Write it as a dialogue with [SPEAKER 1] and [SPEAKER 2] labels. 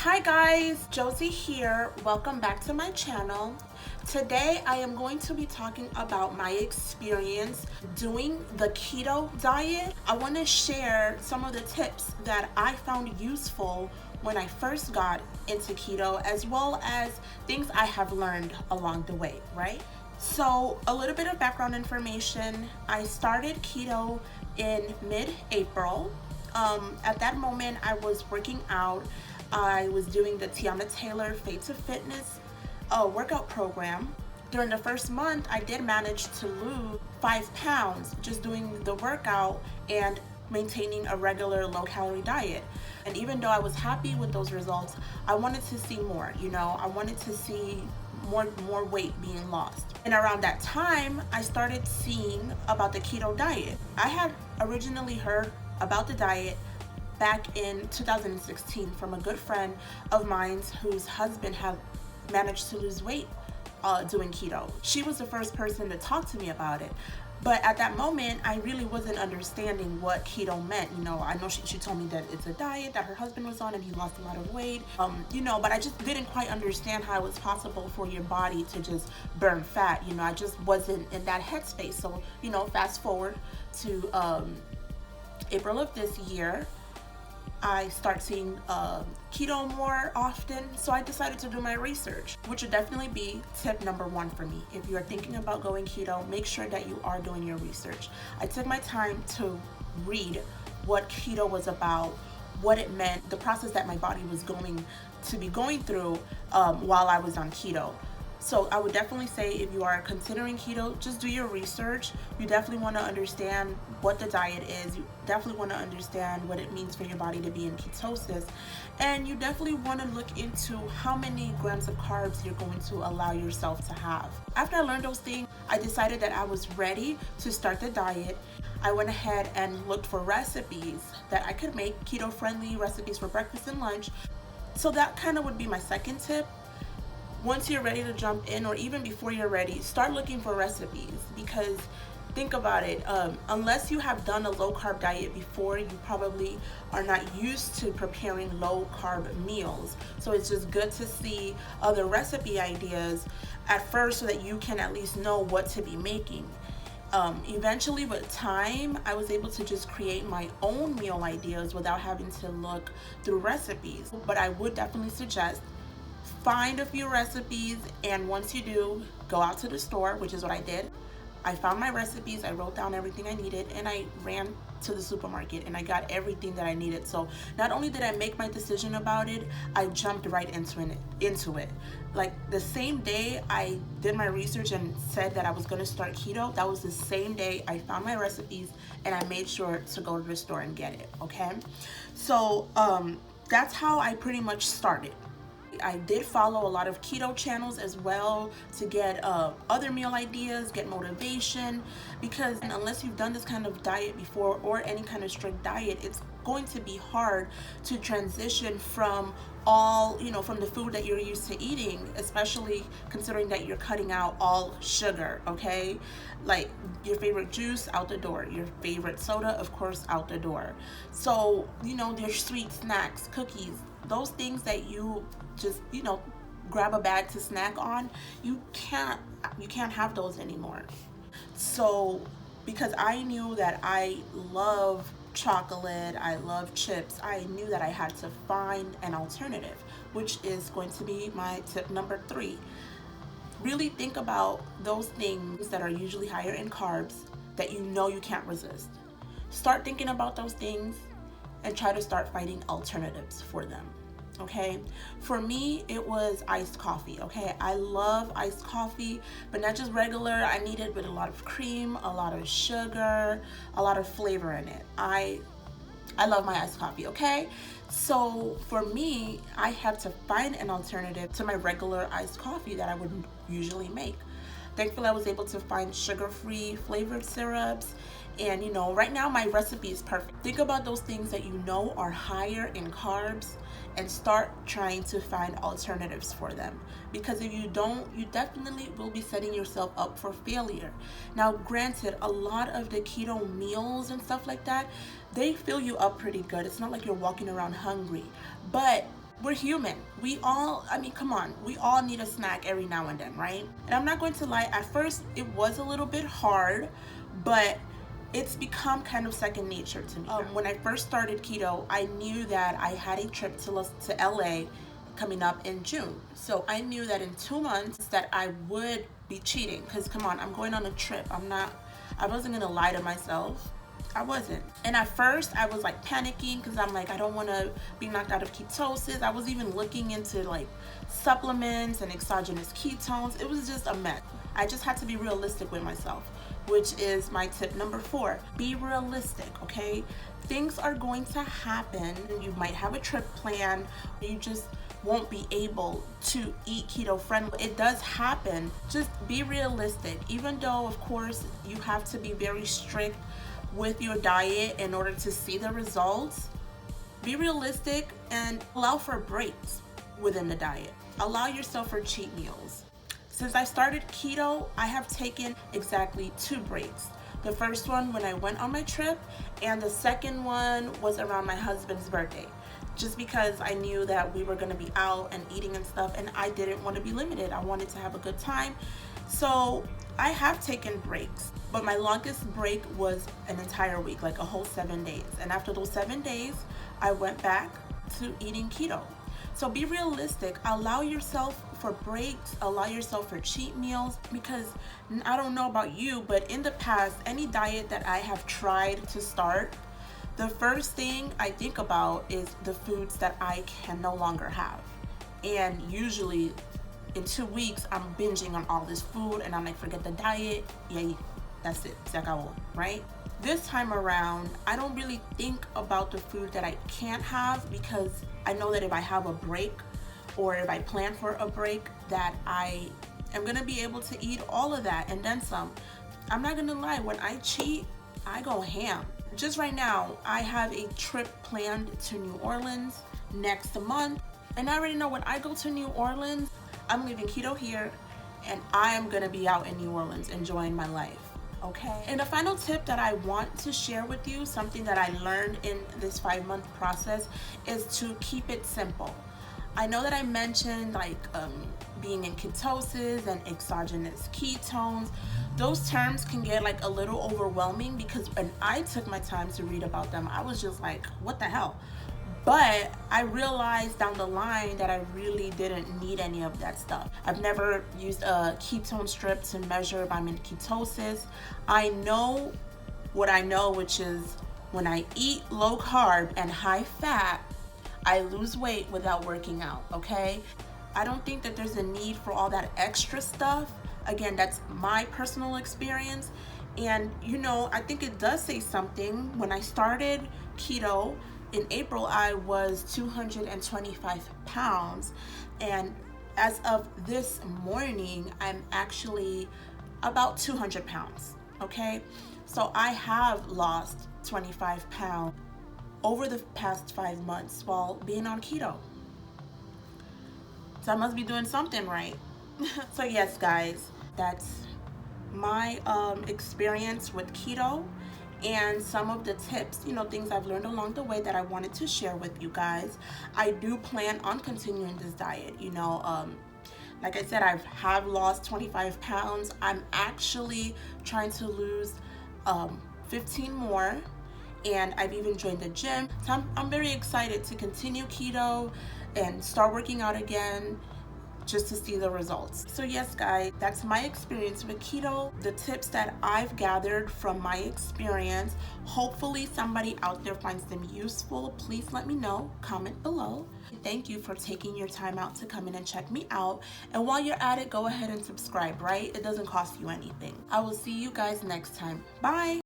[SPEAKER 1] Hi guys, Josie here. Welcome back to my channel. Today I am going to be talking about my experience doing the keto diet. I want to share some of the tips that I found useful when I first got into keto, as well as things I have learned along the way, right? So a little bit of background information. I started keto in mid-April. At that moment, I was working out. I was doing the Tiana Taylor Fade to Fitness workout program. During the first month, I did manage to lose 5 pounds just doing the workout and maintaining a regular low-calorie diet. And even though I was happy with those results, I wanted to see more. I wanted to see more weight being lost. And around that time, I started seeing about the keto diet. I had originally heard about the diet back in 2016 from a good friend of mine whose husband had managed to lose weight doing keto. She was the first person to talk to me about it. But at that moment, I really wasn't understanding what keto meant. I know she told me that it's a diet that her husband was on and he lost a lot of weight. But I just didn't quite understand how it was possible for your body to just burn fat. I just wasn't in that headspace. So, fast forward to April of this year, I start seeing keto more often, so I decided to do my research, which would definitely be tip number 1 for me. If you're thinking about going keto, make sure that you are doing your research. I took my time to read what keto was about, what it meant, the process that my body was going to be going through while I was on keto. So I would definitely say if you are considering keto, just do your research. You definitely want to understand what the diet is. You definitely want to understand what it means for your body to be in ketosis. And you definitely want to look into how many grams of carbs you're going to allow yourself to have. After I learned those things, I decided that I was ready to start the diet. I went ahead and looked for recipes that I could make, keto-friendly recipes for breakfast and lunch. So that kind of would be my second tip. Once you're ready to jump in, or even before you're ready, start looking for recipes, because think about it, unless you have done a low carb diet before, you probably are not used to preparing low carb meals. So it's just good to see other recipe ideas at first so that you can at least know what to be making. Eventually with time, I was able to just create my own meal ideas without having to look through recipes. But I would definitely suggest find a few recipes, and once you do, go out to the store, which is what I did. I found my recipes, I wrote down everything I needed, and I ran to the supermarket and I got everything that I needed. So not only did I make my decision about it, I jumped right into it. Like the same day I did my research and said that I was going to start keto, that was the same day I found my recipes and I made sure to go to the store and get it, okay? So that's how I pretty much started. I did follow a lot of keto channels as well to get other meal ideas, get motivation, because unless you've done this kind of diet before or any kind of strict diet, it's going to be hard to transition from from the food that you're used to eating, especially considering that you're cutting out all sugar, okay? Like your favorite juice, out the door. Your favorite soda, of course, out the door. So, there's sweet snacks, cookies, those things that you just, grab a bag to snack on, you can't have those anymore. So, because I knew that I love chocolate, I love chips, I knew that I had to find an alternative, which is going to be my tip number 3. Really think about those things that are usually higher in carbs that you can't resist. Start thinking about those things and try to start finding alternatives for them. Okay, for me it was iced coffee. Okay, I love iced coffee, but not just regular. I need it with a lot of cream, a lot of sugar, a lot of flavor in it. I love my iced coffee. Okay, so for me, I had to find an alternative to my regular iced coffee that I would usually make. Thankfully, I was able to find sugar-free flavored syrups. And right now my recipe is perfect. Think about those things that are higher in carbs and start trying to find alternatives for them. Because if you don't, you definitely will be setting yourself up for failure. Now, granted, a lot of the keto meals and stuff like that, they fill you up pretty good. It's not like you're walking around hungry. But We're human. We all, I mean, come on, we all need a snack every now and then, right? And I'm not going to lie, at first it was a little bit hard, but it's become kind of second nature to me. When I first started keto, I knew that I had a trip to LA coming up in June. So I knew that in 2 months that I would be cheating, because come on, I'm going on a trip. I wasn't gonna lie to myself. I wasn't. And at first I was like panicking because I'm like, I don't want to be knocked out of ketosis. I was even looking into like supplements and exogenous ketones. It was just a mess. I just had to be realistic with myself, which is my tip number 4. Be realistic, okay? Things are going to happen. You might have a trip plan. You just won't be able to eat keto friendly. It does happen. Just be realistic. Even though, of course, you have to be very strict with your diet in order to see the results, be realistic and allow for breaks within the diet. Allow yourself for cheat meals. Since I started keto, I have taken exactly 2 breaks. The first one when I went on my trip, and the second one was around my husband's birthday. Just because I knew that we were gonna be out and eating and stuff, and I didn't want to be limited. I wanted to have a good time. So I have taken breaks, but my longest break was an entire week, like a whole 7 days. And after those 7 days, I went back to eating keto. So be realistic. Allow yourself for breaks. Allow yourself for cheat meals, because I don't know about you, but in the past, any diet that I have tried to start, the first thing I think about is the foods that I can no longer have. And usually in 2 weeks, I'm binging on all this food and I'm like, forget the diet. Yeah, that's it. Se acabó, right? This time around, I don't really think about the food that I can't have, because I know that if I have a break or if I plan for a break, that I am gonna be able to eat all of that and then some. I'm not gonna lie, when I cheat, I go ham. Just right now, I have a trip planned to New Orleans next month. And I already know when I go to New Orleans, I'm leaving keto here and I am gonna be out in New Orleans enjoying my life. Okay. And the final tip that I want to share with you, something that I learned in this 5-month process, is to keep it simple. I know that I mentioned like being in ketosis and exogenous ketones. Those terms can get like a little overwhelming, because when I took my time to read about them, I was just like, what the hell? But I realized down the line that I really didn't need any of that stuff. I've never used a ketone strip to measure if I'm in ketosis. I know what I know, which is when I eat low carb and high fat, I lose weight without working out, okay? I don't think that there's a need for all that extra stuff. Again, that's my personal experience. And you know, I think it does say something. When I started keto in April, I was 225 pounds. And as of this morning, I'm actually about 200 pounds, okay? So I have lost 25 pounds over the past 5 months while being on keto. So I must be doing something right. So yes, guys, that's my experience with keto and some of the tips, you know, things I've learned along the way that I wanted to share with you guys. I do plan on continuing this diet, you know. Like I said, I have lost 25 pounds. I'm actually trying to lose 15 more, and I've even joined the gym. So I'm very excited to continue keto and start working out again, just to see the results. So yes, guys, that's my experience with keto, the tips that I've gathered from my experience. Hopefully somebody out there finds them useful. Please let me know, comment below. Thank you for taking your time out to come in and check me out. And while you're at it, go ahead and subscribe, right? It doesn't cost you anything. I will see you guys next time. Bye.